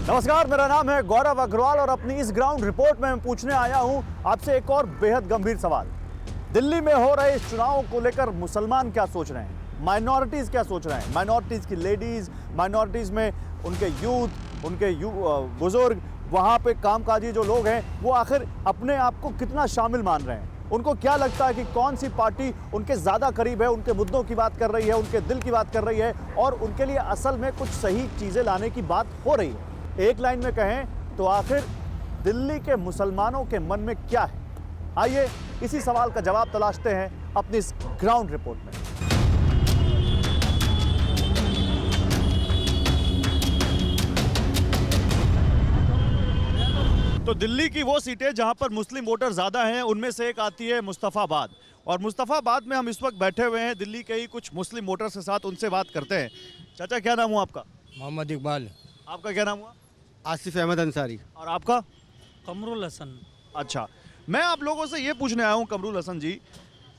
नमस्कार, मेरा नाम है गौरव अग्रवाल और अपनी इस ग्राउंड रिपोर्ट में मैं पूछने आया हूं आपसे एक और बेहद गंभीर सवाल। दिल्ली में हो रहे इस चुनाव को लेकर मुसलमान क्या सोच रहे हैं, माइनॉरिटीज क्या सोच रहे हैं, माइनॉरिटीज की लेडीज, माइनॉरिटीज में उनके यूथ, उनके बुजुर्ग, वहां पे कामकाजी जो लोग हैं वो आखिर अपने आप को कितना शामिल मान रहे हैं। उनको क्या लगता है कि कौन सी पार्टी उनके ज़्यादा करीब है, उनके मुद्दों की बात कर रही है, उनके दिल की बात कर रही है और उनके लिए असल में कुछ सही चीज़ें लाने की बात हो रही है। एक लाइन में कहें तो आखिर दिल्ली के मुसलमानों के मन में क्या है? आइए इसी सवाल का जवाब तलाशते हैं अपनी इस ग्राउंड रिपोर्ट में। तो दिल्ली की वो सीटें जहां पर मुस्लिम वोटर ज़्यादा हैं उनमें से एक आती है मुस्तफ़ाबाद। और मुस्तफ़ाबाद में हम इस वक्त बैठे हुए हैं दिल्ली के ही कुछ मुस्लिम वोटर्स के साथ, उनसे बात करते हैं। चाचा, क्या नाम हुआ आपका? मोहम्मद इकबाल। आपका क्या नाम हुआ? आसिफ अहमद अंसारी। और आपका? कमरुल हसन। अच्छा, मैं आप लोगों से ये पूछने आया हूँ कमरुल हसन जी,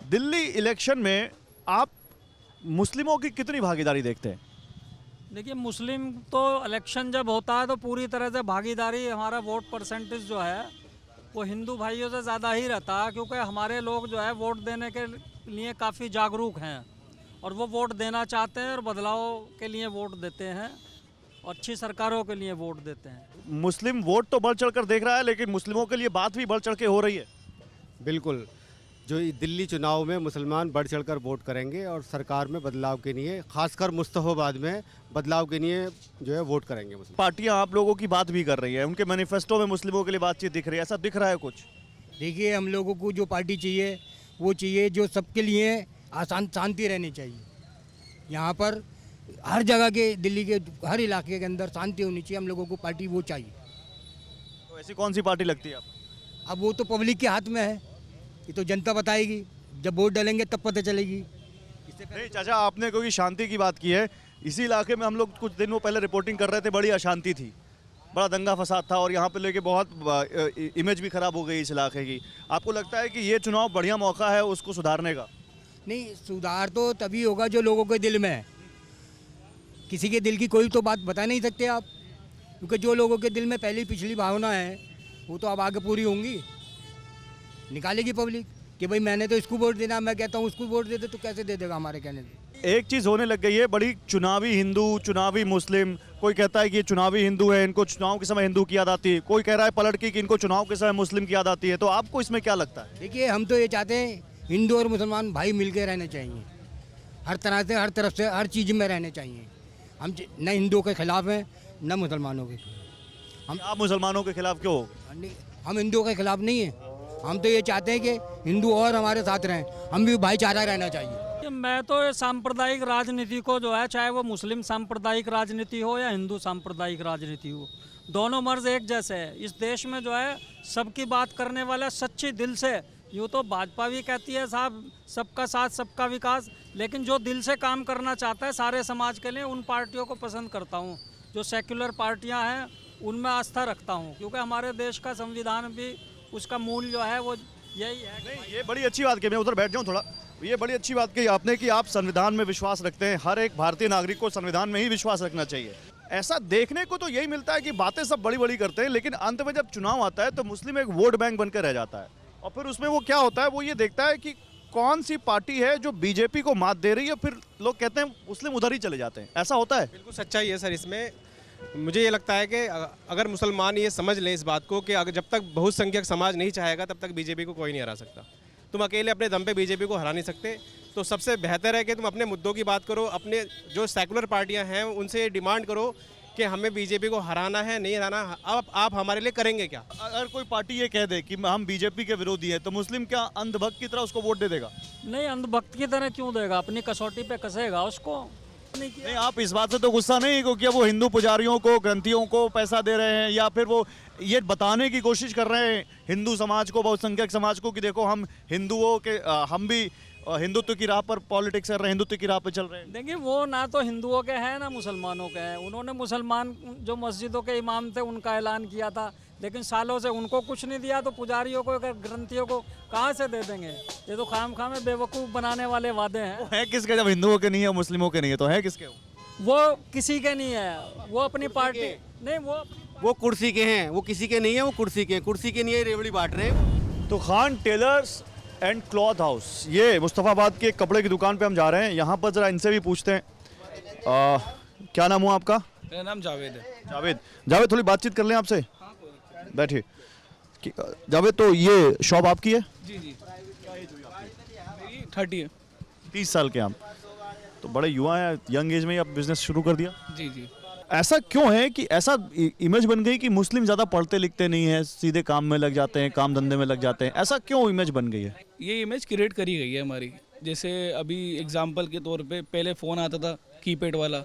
दिल्ली इलेक्शन में आप मुस्लिमों की कितनी भागीदारी देखते हैं? देखिए, मुस्लिम तो इलेक्शन जब होता है तो पूरी तरह से भागीदारी, हमारा वोट परसेंटेज जो है वो हिंदू भाइयों से ज़्यादा ही रहता है, क्योंकि हमारे लोग जो है वोट देने के लिए काफ़ी जागरूक हैं और वो वोट देना चाहते हैं और बदलाव के लिए वोट देते हैं और अच्छी सरकारों के लिए वोट देते हैं। मुस्लिम वोट तो बढ़ चढ़ कर देख रहा है, लेकिन मुस्लिमों के लिए बात भी बढ़ चढ़ के हो रही है। बिल्कुल, जो दिल्ली चुनाव में मुसलमान बढ़ चढ़कर वोट करेंगे और सरकार में बदलाव के लिए, खासकर मुस्तफ़ाबाद में बदलाव के लिए जो है वोट करेंगे। मुस्लिम पार्टियां आप लोगों की बात भी कर रही है, उनके मैनिफेस्टो में मुस्लिमों के लिए बातचीत दिख रही है, ऐसा दिख रहा है कुछ? देखिए, हम लोगों को जो पार्टी चाहिए वो चाहिए जो सबके लिए आसान शांति रहनी चाहिए। यहाँ पर हर जगह के, दिल्ली के हर इलाके के अंदर शांति होनी चाहिए। हम लोगों को पार्टी वो चाहिए। तो ऐसी कौन सी पार्टी लगती है आप? अब वो तो पब्लिक के हाथ में है, ये तो जनता बताएगी, जब वोट डालेंगे तब पता चलेगी। नहीं चाचा, आपने क्योंकि शांति की बात की है, इसी इलाके में हम लोग कुछ दिनों पहले रिपोर्टिंग कर रहे थे, बड़ी अशांति थी, बड़ा दंगा फसाद था और यहाँ पे लेके बहुत इमेज भी खराब हो गई इस इलाके की। आपको लगता है कि ये चुनाव बढ़िया मौका है उसको सुधारने का? नहीं, सुधार तो तभी होगा जो लोगों के दिल में है। किसी के दिल की कोई तो बात बता नहीं सकते आप, क्योंकि जो लोगों के दिल में पहली पिछली भावना है वो तो अब आगे पूरी होंगी। निकालेगी पब्लिक कि भाई मैंने तो इसको वोट देना, मैं कहता हूँ उसको वोट दे दे, तो कैसे दे देगा हमारे कहने से? एक चीज़ होने लग गई है बड़ी, चुनावी हिंदू, चुनावी मुस्लिम। कोई कहता है कि ये चुनावी हिंदू है, इनको चुनाव के समय हिंदू की याद आती है, कोई कह रहा है पलट की कि इनको चुनाव के समय मुस्लिम की याद आती है। तो आपको इसमें क्या लगता है? देखिए, हम तो ये चाहते हैं हिंदू और मुसलमान भाई मिलकर रहने चाहिए, हर तरह से, हर तरफ से, हर चीज़ में रहने चाहिए। हम न हिंदुओं के खिलाफ हैं न मुसलमानों के। आप मुसलमानों के खिलाफ क्यों? हम हिंदुओं के खिलाफ नहीं हैं। हम तो ये चाहते हैं कि हिंदू और हमारे साथ रहें, हम भी भाईचारा रहना चाहिए। मैं तो ये सांप्रदायिक राजनीति को जो है, चाहे वो मुस्लिम सांप्रदायिक राजनीति हो या हिंदू सांप्रदायिक राजनीति हो, दोनों मर्ज एक जैसे है। इस देश में जो है सबकी बात करने वाला सच्चे दिल से, यूँ तो भाजपा भी कहती है साहब सबका साथ सबका विकास, लेकिन जो दिल से काम करना चाहता है सारे समाज के लिए, उन पार्टियों को पसंद करता हूँ। जो सेक्युलर पार्टियाँ हैं उनमें आस्था रखता हूँ, क्योंकि हमारे देश का संविधान भी, उसका मूल जो है वो यही है। नहीं, ये बड़ी अच्छी बात कही, मैं उधर बैठ जाऊँ थोड़ा। ये बड़ी अच्छी बात कही आपने कि आप संविधान में विश्वास रखते हैं। हर एक भारतीय नागरिक को संविधान में ही विश्वास रखना चाहिए। ऐसा देखने को तो यही मिलता है कि बातें सब बड़ी बड़ी करते हैं, लेकिन अंत में जब चुनाव आता है तो मुस्लिम एक वोट बैंक बनकर रह जाता है। और फिर उसमें वो क्या होता है, वो ये देखता है कि कौन सी पार्टी है जो बीजेपी को मात दे रही है, फिर लोग कहते हैं मुस्लिम उधर ही चले जाते हैं। ऐसा होता है? बिल्कुल सच्चाई है सर। इसमें मुझे ये लगता है कि अगर मुसलमान ये समझ लें इस बात को कि अगर जब तक बहुसंख्यक समाज नहीं चाहेगा तब तक बीजेपी को कोई नहीं हरा सकता। तुम अकेले अपने दम पे बीजेपी को हरा नहीं सकते, तो सबसे बेहतर है कि तुम अपने मुद्दों की बात करो, अपने जो सेकुलर पार्टियां हैं उनसे डिमांड करो कि हमें बीजेपी को हराना है, नहीं हराना। अब आप हमारे लिए करेंगे क्या? अगर कोई पार्टी ये कह दे कि हम बीजेपी के विरोधी हैं, तो मुस्लिम क्या अंधभक्त की तरह उसको वोट दे देगा? नहीं, अंधभक्त की तरह क्यों देगा, अपनी कसौटी पे कसेगा उसको। नहीं, आप इस बात से तो गुस्सा नहीं क्योंकि वो हिंदू पुजारियों को, ग्रंथियों को पैसा दे रहे हैं, या फिर वो ये बताने की कोशिश कर रहे हैं हिंदू समाज को, बहुसंख्यक समाज को, कि देखो हम हिंदुओं के, हम भी हिंदुत्व की राह पर पॉलिटिक्स कर रहे हैं, हिंदुत्व की राह पर चल रहे हैं। देखिए, वो ना तो हिंदुओं के हैं ना मुसलमानों के हैं। उन्होंने मुसलमान जो मस्जिदों के इमाम थे उनका ऐलान किया था, लेकिन सालों से उनको कुछ नहीं दिया, तो पुजारियों को, ग्रंथियों को कहाँ से दे देंगे? ये तो खाम में बेवकूफ़ बनाने वाले वादे हैं। वो है किसके? जब हिंदुओं के नहीं है, मुस्लिमों के नहीं है, तो है किसके? वो किसी के नहीं है, वो अपनी पार्टी नहीं, वो वो कुर्सी के हैं, वो किसी के नहीं है, वो कुर्सी के हैं, कुर्सी के लिए रेवड़ी बांट रहे हैं। तो Khan tailors and cloth house, ये मुस्तफ़ाबाद की एक कपड़े की दुकान पे हम जा रहे हैं। यहाँ पर ज़रा इनसे भी पूछते हैं। क्या नाम हुआ आपका? मेरा नाम जावेद है। जावेद। जावेद, थोड़ी बातचीत कर लें आपसे, बैठिए। जावेद, तो ये शॉप आपकी है? जी जी मेरी 30 है। 30 साल के आप, तो बड़े युवा हैं, यंग एज में ही आप बिजनेस शुरू कर दिया। जी जी ऐसा क्यों है कि ऐसा इमेज बन गई कि मुस्लिम ज़्यादा पढ़ते लिखते नहीं हैं, सीधे काम में लग जाते हैं, काम धंधे में लग जाते हैं? ऐसा क्यों इमेज बन गई है? ये इमेज क्रिएट करी गई है हमारी। जैसे अभी एग्जांपल के तौर पे पहले फ़ोन आता था कीपैड वाला,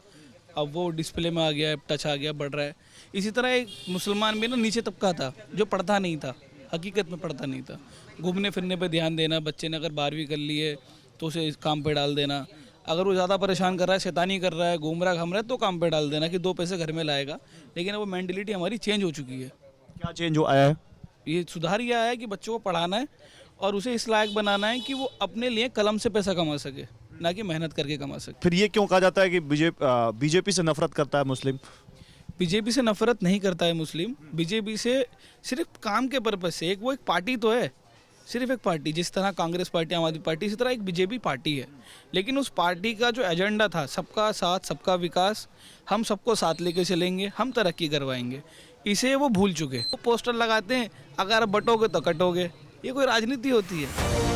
अब वो डिस्प्ले में आ गया है, टच आ गया, बढ़ रहा है। इसी तरह एक मुसलमान में ना नीचे तबका था जो पढ़ता नहीं था, हकीकत में पढ़ता नहीं था। घूमने फिरने पे ध्यान देना, बच्चे ने अगर 12वीं कर ली है तो उसे काम पे डाल देना। अगर वो ज़्यादा परेशान कर रहा है, शैतानी कर रहा है, घूम रहा घम रहा है, तो काम पे डाल देना कि 2 पैसे घर में लाएगा। लेकिन वो मेंटलिटी हमारी चेंज हो चुकी है। क्या चेंज हो आया है? ये सुधार यह आया है कि बच्चों को पढ़ाना है और उसे इस लायक बनाना है कि वो अपने लिए कलम से पैसा कमा सके, ना कि मेहनत करके कमा सके। फिर ये क्यों कहा जाता है कि बीजेपी से नफरत करता है मुस्लिम? बीजेपी से नफरत नहीं करता है मुस्लिम, बीजेपी से सिर्फ काम के पर्पज से। वो एक पार्टी तो है, सिर्फ एक पार्टी, जिस तरह कांग्रेस पार्टी, आम आदमी पार्टी, इसी तरह एक बीजेपी पार्टी है। लेकिन उस पार्टी का जो एजेंडा था, सबका साथ सबका विकास, हम सबको साथ लेके चलेंगे, हम तरक्की करवाएंगे, इसे वो भूल चुके। वो पोस्टर लगाते हैं, अगर आप बटोगे तो कटोगे। ये कोई राजनीति होती है?